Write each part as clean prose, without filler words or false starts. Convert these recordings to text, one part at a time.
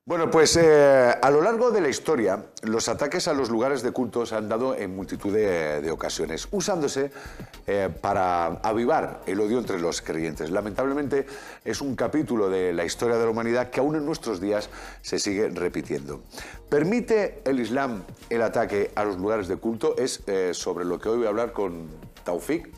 Bueno, pues a lo largo de la historia, los ataques a los lugares de culto se han dado en multitud de ocasiones, usándose para avivar el odio entre los creyentes. Lamentablemente, es un capítulo de la historia de la humanidad que aún en nuestros días se sigue repitiendo. ¿Permite el Islam el ataque a los lugares de culto? Es sobre lo que hoy voy a hablar con Taufik.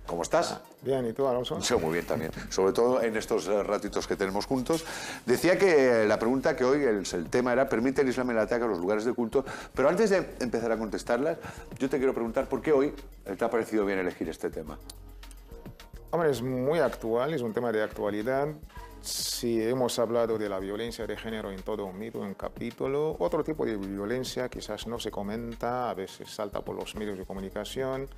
¿Cómo estás? Bien, ¿y tú, Alonso? Sí, muy bien también, sobre todo en estos ratitos que tenemos juntos. Decía que la pregunta que hoy, el tema era, ¿permite el Islam el ataque a los lugares de culto? Pero antes de empezar a contestarlas, yo te quiero preguntar, ¿por qué hoy te ha parecido bien elegir este tema? Hombre, es muy actual, es un tema de actualidad. Si hemos hablado de la violencia de género en todo un mito, en un capítulo, otro tipo de violencia quizás no se comenta, a veces salta por los medios de comunicación,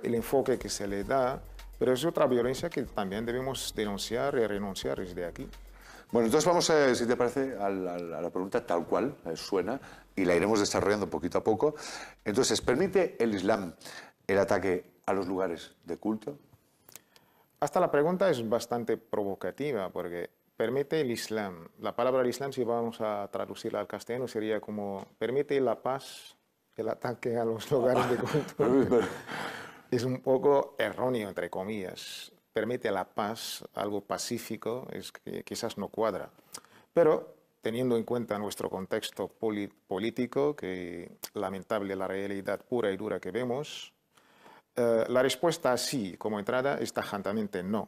el enfoque que se le da, pero es otra violencia que también debemos denunciar y renunciar desde aquí. Bueno, entonces vamos, si te parece, a la pregunta tal cual suena y la iremos desarrollando poquito a poco. Entonces, ¿permite el Islam el ataque a los lugares de culto? Hasta la pregunta es bastante provocativa porque permite el Islam. La palabra Islam, si vamos a traducirla al castellano, sería como permite la paz el ataque a los lugares de culto. Es un poco erróneo, entre comillas. Permite la paz, algo pacífico, es que quizás no cuadra. Pero teniendo en cuenta nuestro contexto político, que lamentable la realidad pura y dura que vemos, la respuesta así, como entrada, es tajantemente no.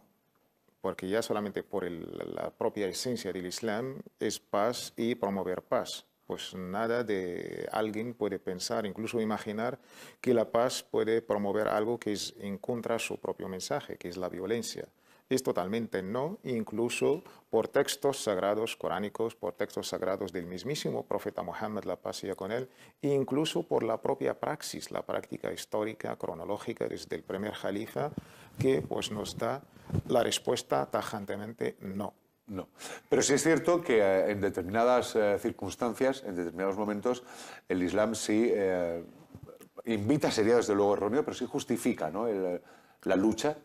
Porque ya solamente por la propia esencia del Islam es paz y promover paz. Pues nada de alguien puede pensar, incluso imaginar, que la paz puede promover algo que es en contra de su propio mensaje, que es la violencia. Es totalmente no, incluso por textos sagrados coránicos, por textos sagrados del mismísimo profeta Muhammad, la paz sea con él, e incluso por la propia praxis, la práctica histórica, cronológica desde el primer califa, que pues, nos da la respuesta tajantemente no. No, pero sí es cierto que en determinadas circunstancias, en determinados momentos, el Islam sí invita, sería desde luego erróneo, pero sí justifica, ¿no?, la lucha.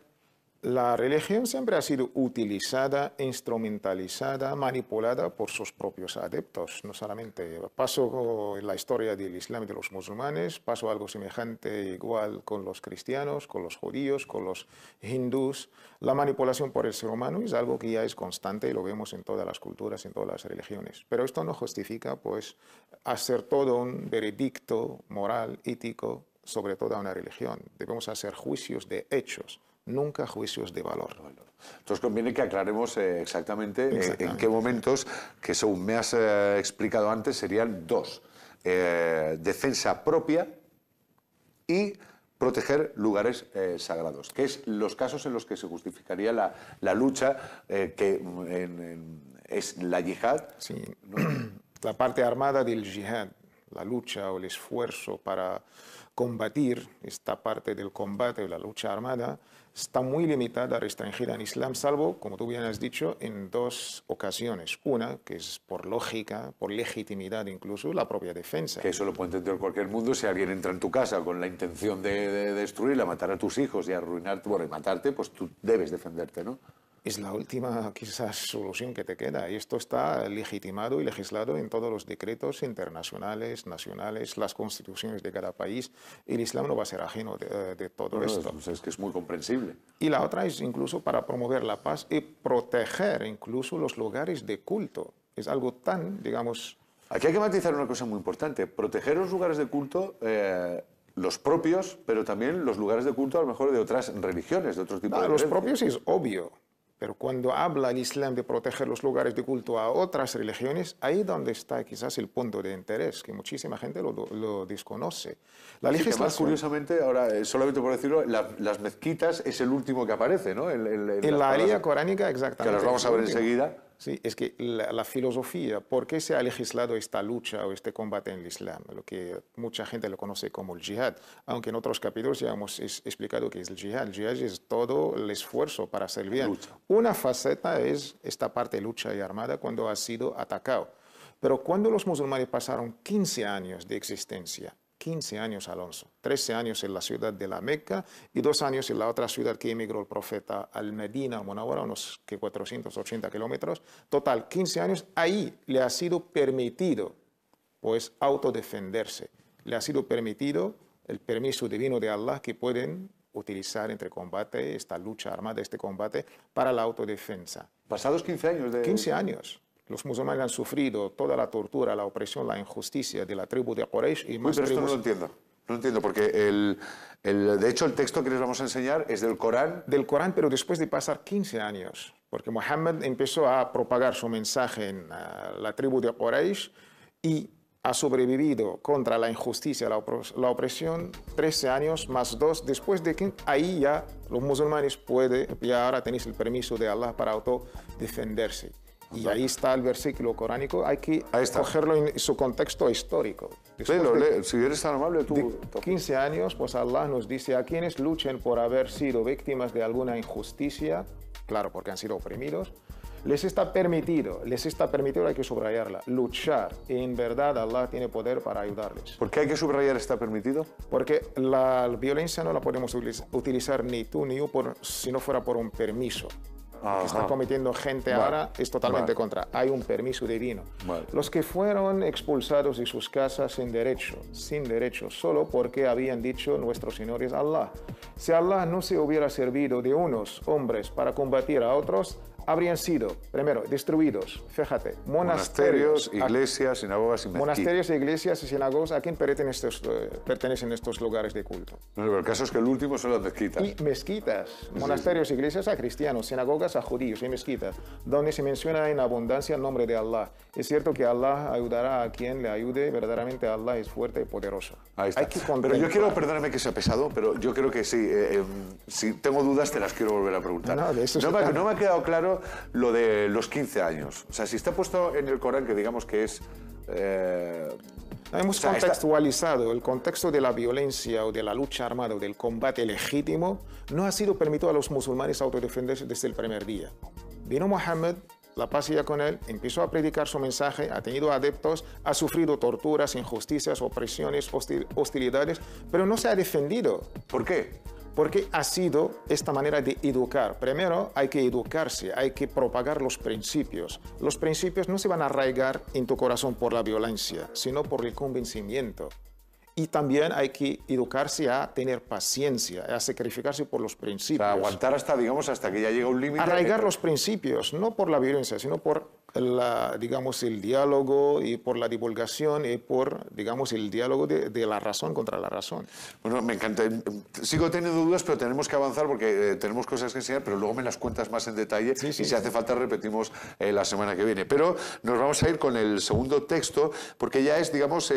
La religión siempre ha sido utilizada, instrumentalizada, manipulada por sus propios adeptos. No solamente pasó en la historia del Islam y de los musulmanes, pasó algo semejante igual con los cristianos, con los judíos, con los hindús. La manipulación por el ser humano es algo que ya es constante y lo vemos en todas las culturas, en todas las religiones. Pero esto no justifica, pues, hacer todo un veredicto moral, ético, sobre toda una religión. Debemos hacer juicios de hechos, nunca juicios de valor. Entonces conviene que aclaremos exactamente en qué momentos, que según me has explicado antes, serían dos. Defensa propia y proteger lugares sagrados, que es los casos en los que se justificaría la lucha, que es la yihad. Sí. ¿No? La parte armada del yihad, la lucha o el esfuerzo para combatir, esta parte del combate o la lucha armada, está muy limitada, restringida en Islam, salvo, como tú bien has dicho, en dos ocasiones. Una, que es por lógica, por legitimidad incluso, la propia defensa. Que eso lo puede entender cualquier mundo. Si alguien entra en tu casa con la intención de destruirla, matar a tus hijos y arruinarte, bueno, y matarte, pues tú debes defenderte, ¿no? Es la última, quizás, solución que te queda. Y esto está legitimado y legislado en todos los decretos internacionales, nacionales, las constituciones de cada país. El Islam no va a ser ajeno de todo esto. Pues es que es muy comprensible. Y la otra es incluso para promover la paz y proteger incluso los lugares de culto. Es algo tan, digamos... Aquí hay que matizar una cosa muy importante. Proteger los lugares de culto... los propios, pero también los lugares de culto a lo mejor de otras religiones, de otro tipo de los creencias. propios es obvio. Pero cuando habla el Islam de proteger los lugares de culto a otras religiones, ahí donde está quizás el punto de interés, que muchísima gente lo desconoce. La legislación... Más curiosamente, ahora, solamente por decirlo, las mezquitas es el último que aparece, ¿no? En la área coránica, exactamente. Que las vamos a ver enseguida. Sí, es que la filosofía, ¿por qué se ha legislado esta lucha o este combate en el Islam? Lo que mucha gente lo conoce como el yihad, aunque en otros capítulos ya hemos explicado que es el yihad. El yihad es todo el esfuerzo para hacer bien. Lucha. Una faceta es esta parte de lucha y armada cuando ha sido atacado. Pero cuando los musulmanes pasaron 15 años de existencia, 15 años, Alonso. 13 años en la ciudad de la Meca y 2 años en la otra ciudad que emigró el profeta, al Medina Munawwara, unos 480 kilómetros. Total, 15 años. Ahí le ha sido permitido, pues, autodefenderse. Le ha sido permitido el permiso divino de Allah que pueden utilizar entre combate, esta lucha armada, este combate, para la autodefensa. Pasados 15 años de... 15 años. Los musulmanes han sufrido toda la tortura, la opresión, la injusticia de la tribu de Quraysh y más pero esto tribus. no lo entiendo. No lo entiendo, porque de hecho el texto que les vamos a enseñar es del Corán. Del Corán, pero después de pasar 15 años, porque Muhammad empezó a propagar su mensaje en la tribu de Quraysh y ha sobrevivido contra la injusticia, la opresión, 13 años más 2, después de que ahí ya los musulmanes pueden, ya ahora tenéis el permiso de Allah para autodefenderse. Y ahí está el versículo coránico, hay que cogerlo en su contexto histórico. Léelo, si eres tan amable, tú... De 15 años, pues Allah nos dice a quienes luchen por haber sido víctimas de alguna injusticia, claro, porque han sido oprimidos, les está permitido, hay que subrayarla, luchar. Y en verdad Allah tiene poder para ayudarles. ¿Por qué hay que subrayar está permitido? Porque la violencia no la podemos utilizar ni tú ni yo si no fuera por un permiso. Lo que están cometiendo gente ahora es totalmente contra. Hay un permiso divino. Los que fueron expulsados de sus casas sin derecho, solo porque habían dicho nuestro Señor es Allah. Si Allah no se hubiera servido de unos hombres para combatir a otros, habrían sido, primero, destruidos, fíjate, monasterios, iglesias, sinagogas y mezquitas. Monasterios, iglesias y sinagogas, ¿a quién pertenecen estos lugares de culto? No, pero el caso es que el último son las mezquitas. Y mezquitas, monasterios, iglesias a cristianos, sinagogas a judíos y mezquitas, donde se menciona en abundancia el nombre de Allah. Es cierto que Allah ayudará a quien le ayude, verdaderamente Allah es fuerte y poderoso. Ahí está. Pero yo quiero, perdóname que sea pesado, pero yo creo que sí, si tengo dudas te las quiero volver a preguntar. No me ha quedado claro lo de los 15 años. O sea, si está puesto en el Corán que digamos que es... Hemos contextualizado el contexto de la violencia o de la lucha armada o del combate legítimo. No ha sido permitido a los musulmanes autodefenderse desde el primer día. Vino Muhammad, la paz sea con él, empezó a predicar su mensaje, ha tenido adeptos, ha sufrido torturas, injusticias, opresiones, hostilidades, pero no se ha defendido. ¿Por qué? Porque ha sido esta manera de educar. Primero hay que educarse, hay que propagar los principios. Los principios no se van a arraigar en tu corazón por la violencia, sino por el convencimiento. Y también hay que educarse a tener paciencia, a sacrificarse por los principios. O sea, aguantar hasta, digamos, hasta que ya llega un límite. Arraigar los principios, no por la violencia, sino por digamos, el diálogo y por la divulgación y por, digamos, el diálogo de la razón contra la razón. Bueno, me encanta. Sigo teniendo dudas, pero tenemos que avanzar porque tenemos cosas que enseñar, pero luego me las cuentas más en detalle y si hace falta repetimos la semana que viene. Pero nos vamos a ir con el segundo texto porque ya es, digamos,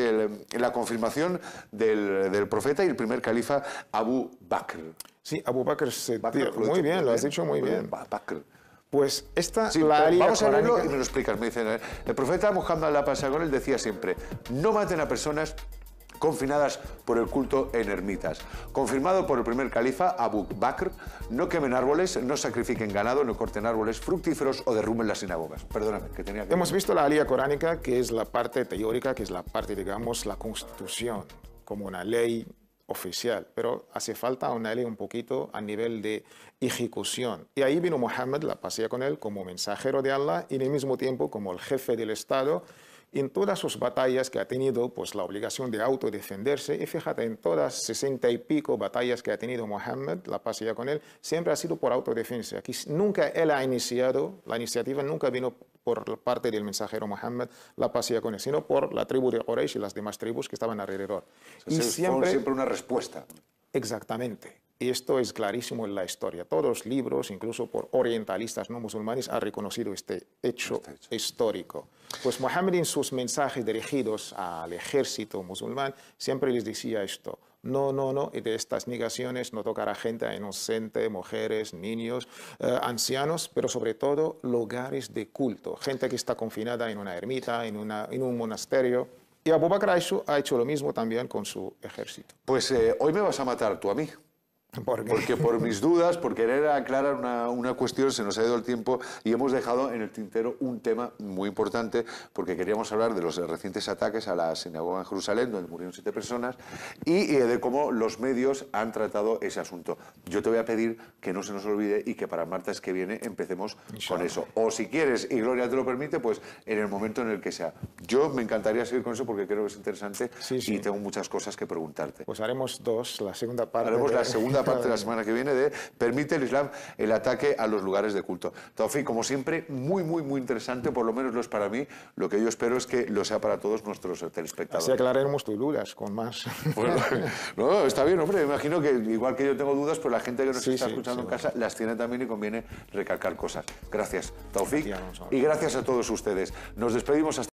la confirmación del profeta y el primer califa Abu Bakr. Sí, Abu Bakr, muy bien, lo has dicho muy bien. Bakr. Pues esta vamos a verlo y me lo explicas. Me dicen, el profeta Muhammad, la paz con él, decía siempre: no maten a personas confinadas por el culto en ermitas. Confirmado por el primer califa, Abu Bakr: no quemen árboles, no sacrifiquen ganado, no corten árboles fructíferos o derrumben las sinagogas. Perdóname, que tenía que... Hemos visto la alía coránica, que es la parte teórica, que es la parte, digamos, la constitución, como una ley oficial, pero hace falta una ley un poquito a nivel de ejecución. Y ahí vino Muhammad, la paz sea con él, como mensajero de Allah y al mismo tiempo como el jefe del Estado. En todas sus batallas que ha tenido, pues la obligación de autodefenderse, y fíjate, en todas 60 y pico batallas que ha tenido Muhammad, la paz sea con él, siempre ha sido por autodefensa. Aquí nunca él ha iniciado, la iniciativa nunca vino por parte del mensajero Muhammad, la paz sea con él, sino por la tribu de Quraysh y las demás tribus que estaban alrededor. O sea, siempre una respuesta. Exactamente. Y esto es clarísimo en la historia. Todos los libros, incluso por orientalistas no musulmanes, han reconocido este hecho histórico. Pues Muhammad en sus mensajes dirigidos al ejército musulmán siempre les decía esto: no, no, no, y de estas negaciones no tocará gente inocente, mujeres, niños, ancianos, pero sobre todo lugares de culto, gente que está confinada en una ermita, en un monasterio. Y Abu Bakr ha hecho lo mismo también con su ejército. Pues hoy me vas a matar tú a mí. Porque por mis dudas, por querer aclarar una cuestión, se nos ha ido el tiempo y hemos dejado en el tintero un tema muy importante, porque queríamos hablar de los recientes ataques a la sinagoga en Jerusalén, donde murieron 7 personas, y de cómo los medios han tratado ese asunto. Yo te voy a pedir que no se nos olvide y que para el martes que viene empecemos con eso. O si quieres, y Gloria te lo permite, pues en el momento en el que sea. Yo me encantaría seguir con eso porque creo que es interesante y tengo muchas cosas que preguntarte. Pues haremos la segunda parte. Haremos la segunda parte de la semana que viene de ¿permite el Islam el ataque a los lugares de culto? Taufik, como siempre, muy interesante, por lo menos lo es para mí. Lo que yo espero es que lo sea para todos nuestros telespectadores. Así aclararemos tus dudas con más. Bueno, no, está bien, hombre. Me imagino que igual que yo tengo dudas, pues la gente que nos está escuchando en casa las tiene también y conviene recalcar cosas. Gracias, Taufik. Y gracias a todos ustedes. Nos despedimos hasta